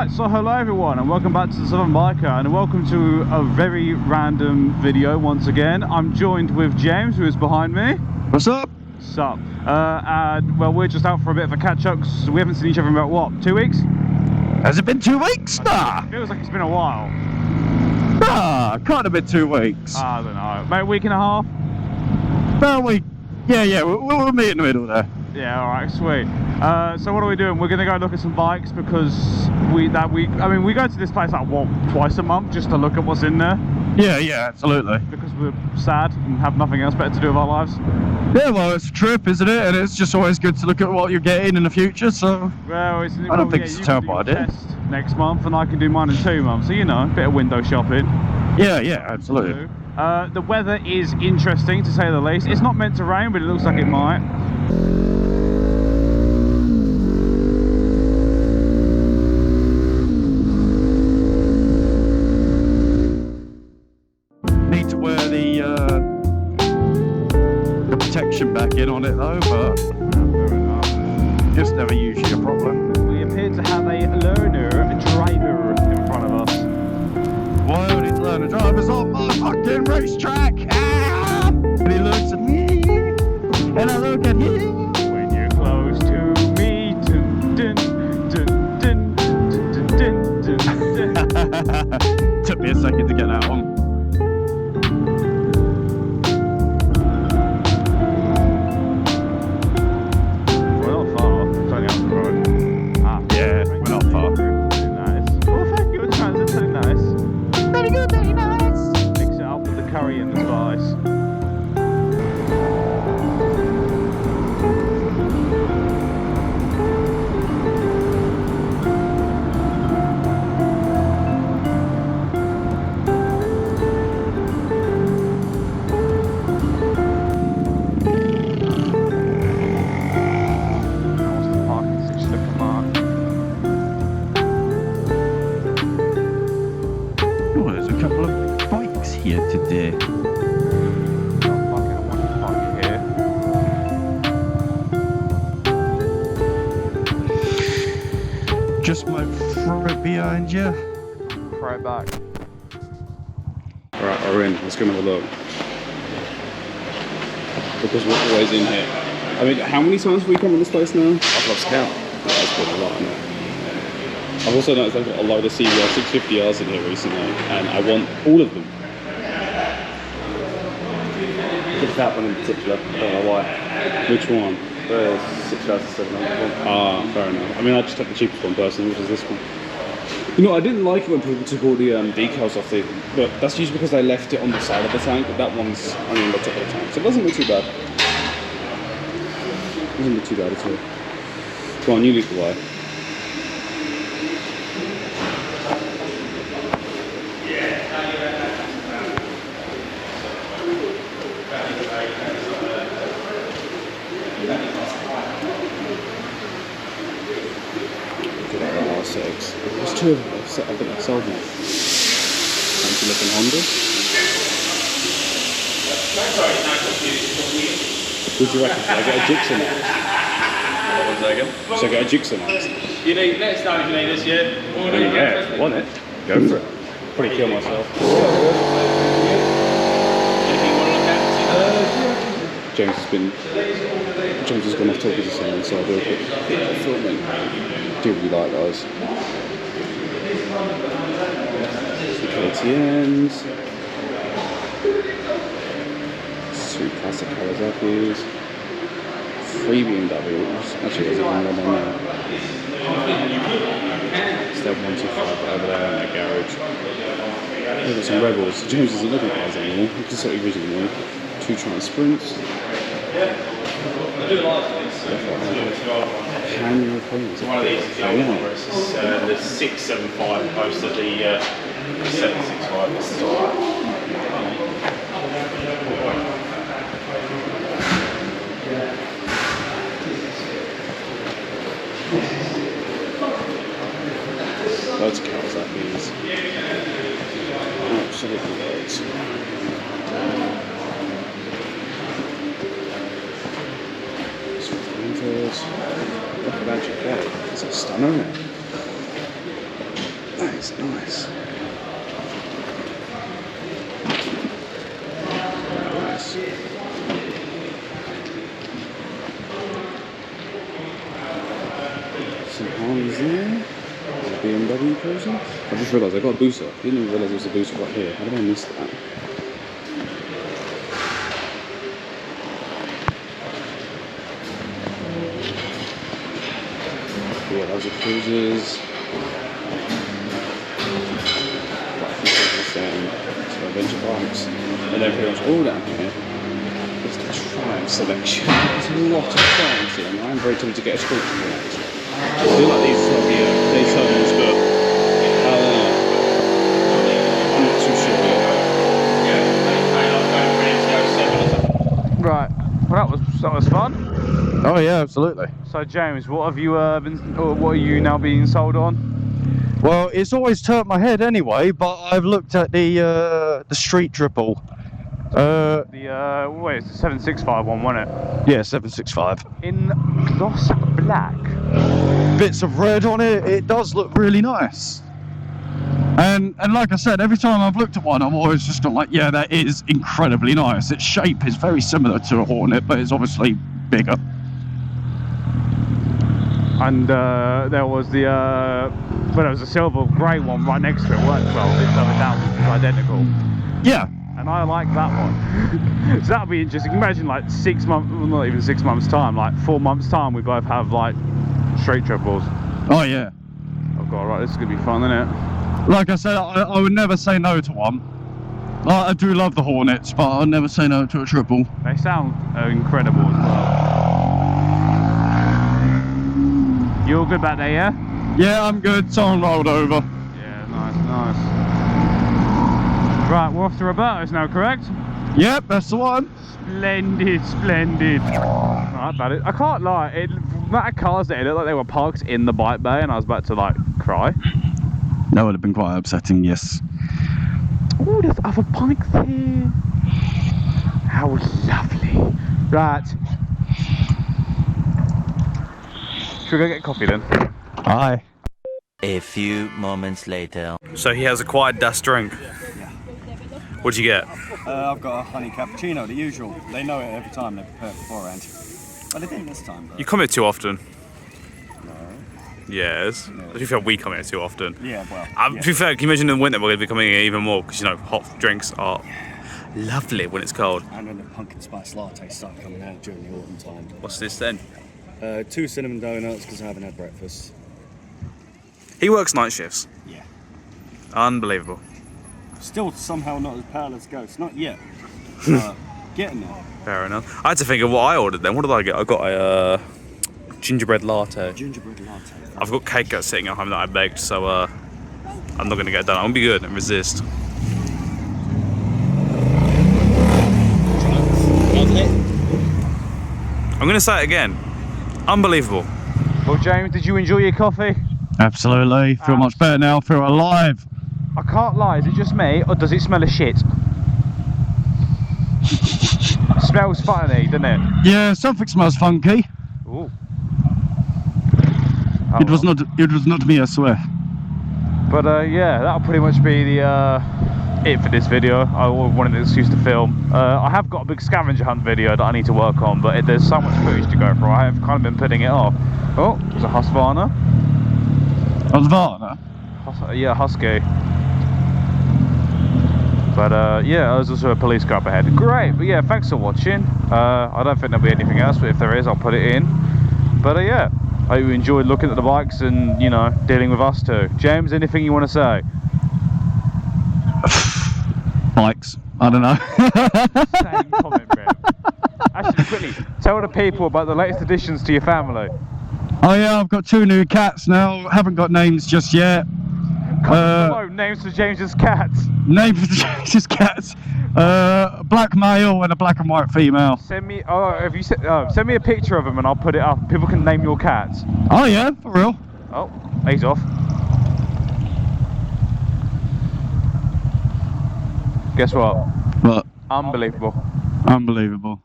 Right, so hello everyone and welcome back to the Southern Biker and welcome to a very random video once again. I'm joined with James, who is behind me. What's up? What's up? And well, we're just out for a bit of a catch up because we haven't seen each other in about what, 2 weeks? Has it been 2 weeks? Nah. Feels like it's been a while. Nah, can't have been 2 weeks. I don't know, maybe a week and a half? No, we'll meet in the middle there. Yeah, alright, sweet. So what are we doing? We're gonna go look at some bikes because we go to this place like what, twice a month just to look at what's in there. Yeah, absolutely. Because we're sad and have nothing else better to do with our lives. Yeah, well, it's a trip, isn't it? And it's just always good to look at what you're getting in the future, so... Well, I don't think it's a terrible idea. Test next month and I can do mine in 2 months, so you know, a bit of window shopping. Yeah, absolutely. The weather is interesting, to say the least. It's not meant to rain, but it looks like it might. Need to wear the protection back in on it though, but just never usually a problem. We appear to have a driver in front of us. Why would he learn a driver's on my fucking racetrack? Ah! And he looks at me, and I look at him. When you're close to me, dun, dun, dun, dun, dun, dun, dun, dun. Took me a second to get that one. We're not far, it's only up the road. Ah, Yeah, we're not far. nice. Oh, thank you, it's very nice. Very good, very nice. Mix it up with the curry and the spice. Oh, there's a couple of bikes here today. Just might throw it behind you. Throw it back. Alright, we're in. Let's go and have a look. Because we're always in here. I mean, how many times have we come in this place now? I've lost count. That's been a lot, isn't it? I've also noticed I've got a load of CBR 650Rs in here recently, and I want all of them. Just that one in particular. I don't know why. Which one? The 6700 one. Ah, fair enough. I mean, I just took the cheapest one personally, which is this one. You know, I didn't like it when people took all the decals off the, but that's usually because they left it on the side of the tank, but that one's only on the top of the tank, so it doesn't look too bad. It doesn't look too bad at all. Go on, you lead the way. R6. There's two of them. I think I've sold them. Fancy looking Honda. What do you reckon? Should I get a jigsaw next? Should I get a jigsaw next? You need, let us know if you need us, yeah? Yeah, want it. Go for it. Probably kill myself. Anything you want to look at? James has gone off talking to someone, so I'll do a quick bit of filming. Do really like those. KTMs. Sweet classic Kawasaki's. 3 BMWs. Actually, there's one on there. Step 125 over there in that garage. We've got some Rebels. James isn't looking at those anymore. You can see originally. 2 Trans Sprints. Can you replace One of these is the old one, whereas the 675 opposed to the 765. This is alright. Loads of Kawasaki's. Absolutely loads. Look at that, it's a stunner, isn't it? Nice, nice. Nice. Some Harleys there. BMW person. I just realised I got a booster. I didn't even realise there was a booster right here. How did I miss that? Yeah, those are cruisers. Quite a few cruisers so adventure bikes. And then pretty much all down here is the Triumph selection. There's a lot of Triumphs here, and I'm very tempted to get a street one actually. I do like these sort of these tunnels, but I don't know. I'm not too sure yet. Right. Well, that was fun. Oh yeah, absolutely. So James, what have you what are you now being sold on? Well, it's always turned my head anyway, but I've looked at the street triple. Wait, it's the 765 one, wasn't it? Yeah, 765. In gloss black. Bits of red on it. It does look really nice. And like I said, every time I've looked at one, I'm always just like, yeah, that is incredibly nice. Its shape is very similar to a Hornet, but it's obviously bigger. And there was there was a silver grey one right next to it, weren't there? Well, this other down, which was identical. Yeah. And I like that one. So that'll be interesting. Imagine like 6 months, well, not even 6 months time, like 4 months time, we both have like straight triples. Oh yeah. Oh god, right, this is gonna be fun, isn't it? Like I said, I would never say no to one. I do love the Hornets, but I'd never say no to a triple. They sound incredible as well. You all good back there, yeah? Yeah, I'm good. Someone rolled over. Yeah, nice, nice. Right, we're off to Robertos now, correct? Yep, that's the one. Splendid, splendid. Right, about it. I can't lie, the amount of cars there, it looked like they were parked in the bike bay and I was about to like cry. That would have been quite upsetting, yes. Oh, there's other bikes here. How lovely. Right. Should we go get coffee then? Aye. A few moments later. So he has acquired das drink. What'd you get? I've got a honey cappuccino, the usual. They know it every time, they prepare it beforehand. But they didn't this time, though. You come here too often. No. Yes. To be fair, we come here too often. Yeah, well. To be fair, can you imagine in the winter we're going to be coming here even more? Because, you know, hot drinks are lovely when it's cold. And when the pumpkin spice lattes start coming out during the autumn time. What's this then? 2 cinnamon donuts, because I haven't had breakfast. He works night shifts. Yeah. Unbelievable. Still somehow not as pale as Ghost. Not yet. Getting there. Fair enough. I had to think of what I ordered then. What did I get? I got a gingerbread latte. Gingerbread latte. I've got cake sitting at home that I baked, so I'm not going to get it done. I'm going to be good and resist. I'm going to say it again. Unbelievable. Well, James, did you enjoy your coffee? Absolutely. Feel much better now. Feel alive. I can't lie, is it just me, or does it smell of shit? Smells funny, doesn't it? Yeah, something smells funky. Ooh. It was not me, I swear. But yeah, that'll pretty much be the it for this video. I wanted an excuse to film. I have got a big scavenger hunt video that I need to work on, but there's so much footage to go through. I have kind of been putting it off. Oh, there's a Husqvarna. Husqvarna? Yeah, Husky. But yeah, there's also a police car up ahead. Great, but yeah, thanks for watching. I don't think there'll be anything else, but if there is, I'll put it in. But yeah, I hope you enjoyed looking at the bikes and, you know, dealing with us too. James, anything you want to say? Bikes. I don't know. Same comment, Ben. Actually, quickly, tell the people about the latest additions to your family. Oh yeah, I've got 2 new cats now. Haven't got names just yet. Names for James's cats. Names for James's cats. Black male and a black and white female. Send me. Send me a picture of them and I'll put it up. People can name your cats. Oh yeah, for real. Oh, he's off. Guess what? What? Unbelievable. Unbelievable.